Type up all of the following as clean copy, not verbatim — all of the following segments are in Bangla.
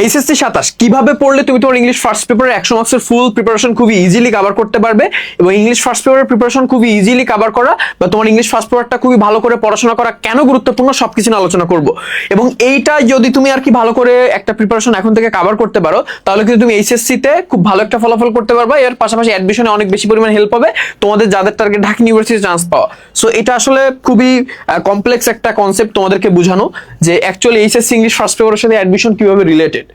এইচএসসি 27 কিভাবে পড়লে তুমি তোমার ইংলিশ ফার্স্ট পেপারে 100 মার্কসের ফুল প্রিপারেশন খুবই ইজিলি কভার করতে পারবে, এবং ইংলিশ ফার্স্ট পেপারের প্রিপারেশন খুবই ইজিলি কভার করা বা তোমার ইংলিশ ফার্স্ট পেপারটা খুবই ভালো করে পড়াশোনা করা কেন গুরুত্বপূর্ণ সবকিছু নিয়ে আলোচনা করব। এবং এইটা যদি তুমি আর কি ভালো করে একটা প্রিপারেশন এখন থেকে কভার করতে পারো, তাহলে কিন্তু তুমি এইচএসসি তে খুব ভালো একটা ফলাফল করতে পারবে। এর পাশাপাশি অ্যাডমিশনে অনেক বেশি পরিমাণ হেল্প হবে তোমাদের যাদের টার্গেট ঢাকা ইউনিভার্সিটি চান্স পাওয়া। সো এটা আসলে খুবই কমপ্লেক্স একটা কনসেপ্ট তোমাদেরকে বোঝানো যে অ্যাকচুয়ালি এইচএসসি ইংলিশ ফার্স্ট পেপারের সাথে অ্যাডমিশন কিভাবে রিলেটেড।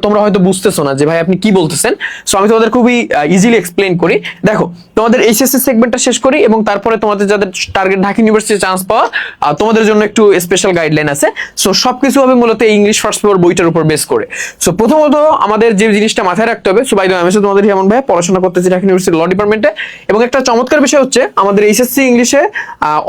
তোমরা হয়তো বুঝতেছো না যে ভাই আপনি কি বলতেছেন। সো আমি তোমাদের খুবই ইজিলি এক্সপ্লেইন করি। দেখো, তোমাদের এইচএসসি সেগমেন্টটা শেষ করি এবং তারপরে তোমাদের যাদের টার্গেট ঢাকা ইউনিভার্সিটি চান্স পাওয়া তোমাদের জন্য একটু স্পেশাল গাইডলাইন আছে। সো সবকিছু হবে মূলত ইংলিশ ফার্স্ট পেপার বইটার উপর বেস করে। সো প্রথমত আমাদের যে জিনিসটা মাথায় রাখতে হবে, সো বাই দ্য ওয়ে আমি তোমাদের যেমন ভাই পড়াশোনা করতেছি ঢাকা ইউনিভার্সিটি ল ডিপার্টমেন্টে, এবং একটা চমৎকার বিষয় হচ্ছে আমাদের এইচএসসি ইংলিশে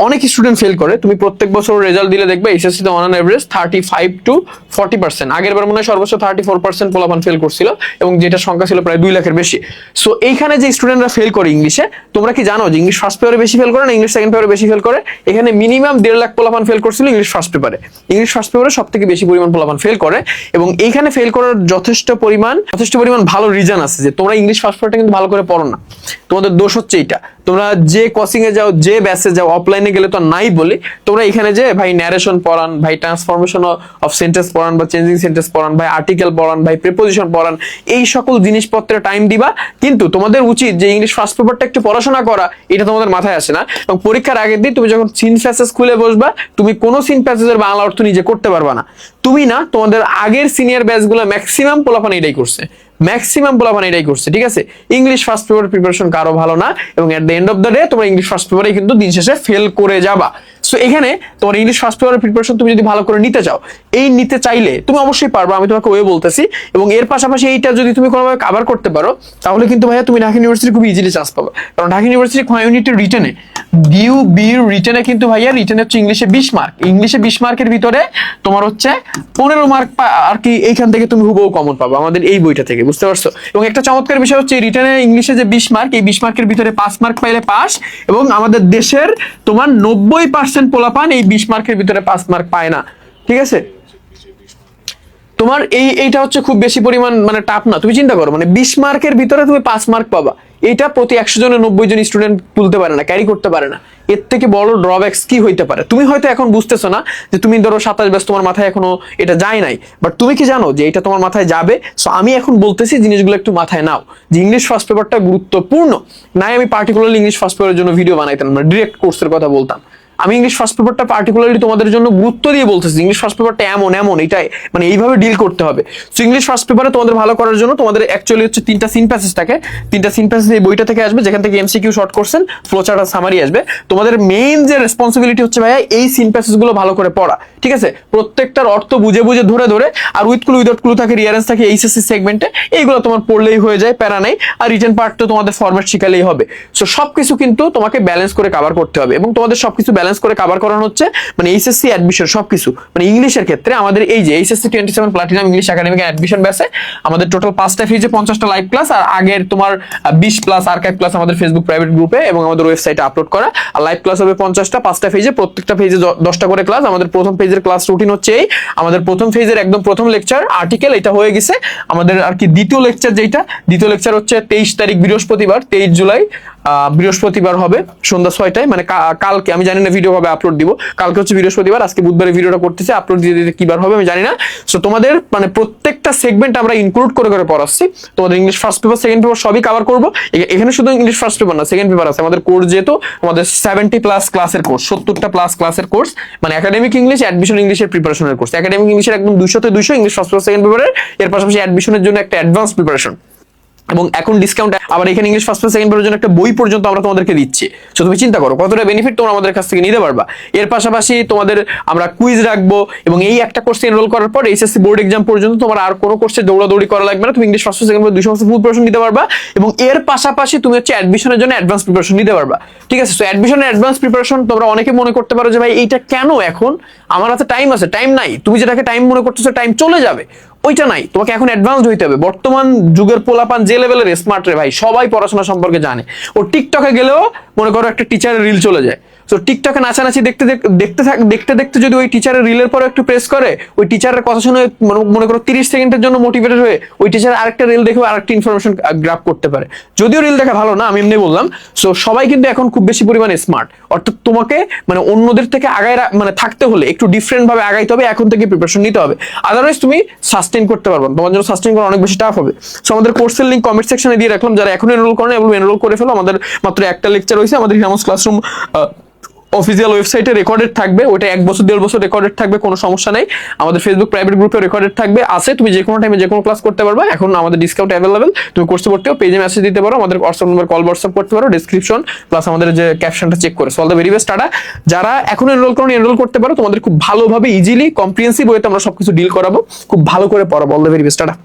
অনেক স্টুডেন্ট ফেল করে। তুমি প্রত্যেক বছর রেজাল্ট দিলে দেখবে এইচএসসি তে অন এভারেজ 35 to 40%, আগের বার মনে হয় সর্বোচ্চ 34% পোলাপান ফেল করছিল, এবং যেটা সংখ্যা ছিল প্রায় 2 লাখের বেশি। সো এইখানে যে স্টুডেন্টরা ফেল করে ইংলিশে, তোমরা কি জানো যে ইংলিশ ফার্স্ট পেপারে বেশি ফেল করে না ইংলিশ সেকেন্ড পেপারে বেশি ফেল করে? এখানে মিনিমাম 1.5 লাখ পোলাপান ফেল করছিল ইংলিশ ফার্স্ট পেপারে। ইংলিশ ফার্স্ট পেপারে সব থেকে বেশি পরিমাণ পোলাপান ফেল করে, এবং এইখানে ফেল করার যথেষ্ট পরিমাণ ভালো রিজন আছে যে তোমরা ইংলিশ ফার্স্ট পেপারটা কিন্তু ভালো করে পড়ো না। তোমাদের দোষ হচ্ছে এইটা। তোমরা যে কোচিং এ যাও, যে ব্যাচে যাও, অফলাইনে গেলে তো নাই বলি, তোমরা এখানে যে ভাই ন্যারেশন পড়ান, ভাই ট্রান্সফরমেশন অফ সেন্টেন্স পড়ান বা চেঞ্জিং সেন্টেন্স পড়ান, ভাই আর্টিকেল পড়ান, ভাই প্রিপোজিশন পড়ান, এই সকল জিনিসপত্রে টাইম দিবা। কিন্তু তোমাদের উচিত যে ইংলিশ ফার্স্ট পেপারটা একটু পড়াশোনা করা, এটা তোমাদের মাথায় আসে না। এবং পরীক্ষার আগের দিন তুমি যখন সিন প্যাসেজ খুলে বসবা, তুমি কোনো সিন প্যাসেজের বাংলা অর্থ নিজে করতে পারবা না। তুমি না, তোমাদের আগের সিনিয়র ব্যাচগুলো ম্যাক্সিমাম পোলাপান এটাই করছে, ঠিক আছে? ইংলিশ ফার্স্ট পেপার প্রিপারেশন কারো ভালো না, এবং at the end of the day তোমরা ইংলিশ ফার্স্ট পেপারে কিন্তু দিন শেষে ফেল করে যাবা। সো এখানে তোমার ইংলিশ ফার্স্ট পেপারের প্রিপারেশন তুমি যদি ভালো করে নিতে চাও, নিতে চাইলে তুমি অবশ্যই পারবা, আমি তোমাকে ওয়ে বলতেছি। এবং এর পাশাপাশি এইটা যদি তুমি কোনোভাবে কভার করতে পারো, তাহলে কিন্তু ভাইয়া তুমি ঢাকা ইউনিভার্সিটি খুব ইজিলি চান্স পাবে। কারণ ঢাকা ইউনিভার্সিটি ইউনিটের রিটেনে রিটেনে কিন্তু ভাইয়া রিটেনে হচ্ছে ইংলিশে 20 মার্ক। ইংলিশে 20 মার্কের ভিতরে তোমার হচ্ছে 15 মার্ক আর কি এইখান থেকে তুমি হুবহু কমন পাবো আমাদের এই বইটা থেকে, বুঝতে পারছো? এবং একটা চমৎকার বিষয় হচ্ছে রিটেনে ইংলিশে যে 20 মার্ক, এই 20 মার্কের ভিতরে 5 মার্ক পাইলে পাস, এবং আমাদের দেশের তোমার 90% পোলাপান এই 20 মার্কের ভিতরে 5 মার্ক পায় না, ঠিক আছে? তোমার এইটা হচ্ছে খুব বেশি পরিমাণ মানে টাফ না। তুমি চিন্তা করো, মানে 20 মার্কের ভিতরে তুমি 5 মার্ক পাবা, এটা প্রতি 100 জনের 90 জন স্টুডেন্ট তুলতে পারে না, ক্যারি করতে পারে না। এর থেকে বড় ড্রব্যাকস কি হইতে পারে? তুমি হয়তো এখন বুঝতেছো না যে তুমি ধরো 27 ব্যাচ, তোমার মাথায় এখনো এটা যায় নাই, বাট তুমি কি জানো যে এটা তোমার মাথায় যাবে? সো আমি এখন বলতেছি জিনিসগুলো একটু মাথায় নাও, যে ইংলিশ ফার্স্ট পেপারটা গুরুত্বপূর্ণ। নাই আমি পার্টিকুলারলি ইংলিশ ফার্স্ট পেপারের জন্য ভিডিও বানাইতাম না, ডিরেক্ট কোর্সের কথা বলতাম। আমি ইংলিশ ফার্স্ট পেপারটা পার্টিকুলারলি তোমাদের জন্য গুরুত্ব দিয়ে বলতেছি, ইংলিশ ফার্স্ট পেপারটা এমন এটাই মানে এইভাবে ডিল করতে হবে। সো ইংলিশ ফার্স্ট পেপারে তোমাদের ভালো করার জন্য তোমাদের অ্যাকচুয়ালি হচ্ছে 3টা সিন প্যাসেজ থাকে। 3টা সিন প্যাসেজ এই বইটা থেকে আসবে, যেখান থেকে এমসিকিউ শর্ট কোশ্চেন, ফ্লোচার্ট আর সামারি আসবে। তোমাদের মেইন যে রেসপন্সিবিলিটি হচ্ছে ভাইয়া এই সিন প্যাসেজ গুলো ভালো করে পড়া, ঠিক আছে? প্রত্যেকটার অর্থ বুঝে ধরে আর উইথ ক্লু উইদাউট ক্লু থাকে, রিয়ারেন্স থাকে এইচএসসি সেগমেন্টে, এইগুলো তোমার পড়লেই হয়ে যায়, প্যারা নাই। আর রিটেন পার্ট তো তোমাদের ফরম্যাট শিখালেই হবে। সো সবকিছু কিন্তু তোমাকে ব্যালেন্স করে কভার করতে হবে, এবং তোমাদের সবকিছু ব্যালেন্স করে কভার করানো হচ্ছে মানে এইচএসসি অ্যাডমিশন সবকিছু। মানে ইংলিশের ক্ষেত্রে আমাদের এই যে HSC 27 platinum English academic admission ব্যাচে আমাদের টোটাল 5টা ফেজে 50টা লাইভ ক্লাস, আর আগের তোমার 20 প্লাস আর্কাইভ ক্লাস আমাদের ফেসবুক প্রাইভেট গ্রুপে এবং আমাদের ওয়েবসাইটে আপলোড করা। আর লাইভ ক্লাস হবে 50টা, 5টা ফেজে, প্রত্যেকটা ফেজে 10টা করে ক্লাস। আমাদের প্রথম ফেজের ক্লাস রুটিন হচ্ছে আমাদের প্রথম ফেজের একদম প্রথম লেকচার আর্টিকেল, এটা হয়ে গেছে। আমাদের আর কি দ্বিতীয় লেকচার হচ্ছে 23 তারিখ বৃহস্পতিবার, 23 জুলাই বৃহস্পতিবার হবে সন্ধ্যা 6টায়। মানে কালকে, আমি জানি না ভিডিও কবে আপলোড দিব, কালকে হচ্ছে বৃহস্পতিবার, আজকে বুধবারে ভিডিওটা করতেছে, আপলোড দিয়ে দিতে কিবার হবে আমি জানি না। সো তোমাদের মানে প্রত্যেকটা সেগমেন্ট আমরা ইনক্লুড করে পড়াচ্ছি। তোমাদের English first paper second paper সবই কভার করবো। এখানে শুধু ইংলিশ ফার্স্ট পেপার না, সেকেন্ড পেপার আছে। আমাদের কোর্স যেহেতু আমাদের 70 প্লাস ক্লাসের কোর্স, 70টা প্লাস ক্লাসের কোর্স, মানে একাডেমিক ইংলিশ, অ্যাডমিশন ইংলিশের প্রিপারেশনের কোর্স। একাডেমিক ইংলিশের একদম 200 তে 200 ইংলিশ ফার্স্ট পেপার সেকেন্ড পেপারের, এর পাশাপাশি অ্যাডমিশনের জন্য একটা অ্যাডভান্স প্রিপারেশন, এবং এখন ডিসকাউন্ট আবার এখানে ইংলিশ ফার্স্ট পেপার সেকেন্ড পেপারের জন্য একটা বই পর্যন্ত আমরা তোমাদেরকে দিচ্ছি। সো তুমি চিন্তা করো কতটা বেনিফিট তোমরা আমাদের কাছ থেকে নিতে পারবা। এর পাশাপাশি তোমাদের আমরা কুইজ রাখবো, এবং এই একটা কোর্সে এনরোল করার পর এইচএসসি বোর্ড এক্সাম পর্যন্ত তোমার আর কোনো কোর্সে দৌড়াদৌড়ি করা লাগবে না। তুমি English first paper second paper 2 মাসের ফুল প্রিপারেশন নিতে পারবা, এবং এর পাশাপাশি তুমি হচ্ছে অ্যাডমিশনের জন্য অ্যাডভান্স প্রিপারেশন নিতে পারবা, ঠিক আছে? সো অ্যাডমিশনের অ্যাডভান্স প্রিপারেশন তোমরা অনেকে মনে করতে পারো যে ভাই এইটা কেন, এখন আমার হাতে টাইম আছে। টাইম নাই, তুমি যেটাকে টাইম মনে করতেছো টাইম চলে যাবে, ওইটা নাই। তোমাকে এখন অ্যাডভান্সড হইতে হবে। বর্তমান যুগের পোলাপান যে লেভেলের স্মার্ট রে ভাই, সবাই পড়াশোনা সম্পর্কে জানে। ও টিকটকে গেলেও মনে করো একটা টিচারের রিল চলে যায়, সো টিকটকে নাচানাচি দেখতে দেখতে যদি ওই টিচারের রিলের পরে একটু প্রেস করে, ওই টিচারের কথা শুনে মনে করো 30 সেকেন্ডের জন্য মোটিভেটেড হয়ে ওই টিচার আরেকটা রিল দেখে আরেকটা ইনফরমেশন গ্রাব করতে পারে। যদিও রিল দেখা ভালো না, আমি এমনি বললাম। সো সবাই কিন্তু এখন খুব বেশি পরিমাণে স্মার্ট, অর্থাৎ তোমাকে মানে অন্যদের থেকে আগায় মানে থাকতে হলে একটু ডিফারেন্ট ভাবে আগাইতে হবে, এখন থেকে প্রিপারেশন নিতে হবে, আদারওয়াইজ তুমি সাস্টেইন করতে পারবে না, তোমার জন্য সাস্টেইন করা অনেক বেশি টাফ হবে। সো আমাদের কোর্সের লিংক কমেন্ট সেকশনে দিয়ে রাখলাম, যারা এখন এনরোল করেন এবং এনরোল করে ফেলো। আমাদের মাত্র একটা লেকচার হয়েছে, আমাদের হিরামস ক্লাসরুম অফিসিয়াল ওয়েবসাইটে রেকর্ডেড থাকবে, ওটা 1 বছর 1.5 বছর রেকর্ডেড থাকবে, কোনো সমস্যা নাই। আমাদের ফেসবুক প্রাইভেট গ্রুপে রেকর্ডেড থাকবে, আছে, তুমি যে কোনো টাইমে যে কোনো ক্লাস করতে পারবে। এখন আমাদের ডিসকাউন্ট অ্যাভেলেবেল, তুমি কোর্সে ভর্তি হও, পেজে মেসেজ দিতে পারো, আমাদের হোয়াটসঅ্যাপ নাম্বার কল হোয়াটসঅ্যাপ করতে পারো, ডিসক্রিপশন প্লাস আমাদের যে ক্যাপশনটা চেক করে। So all the very best tata. যারা এখন এনরোল করো এনরোল করতে পারো, তোমাদের খুব ভালোভাবে ইজিলি কম্প্রিহেন্সিভ ওয়েতে আমরা সবকিছু ডিল করাবো, খুব ভালো করে পড়াবো। All the very best tata.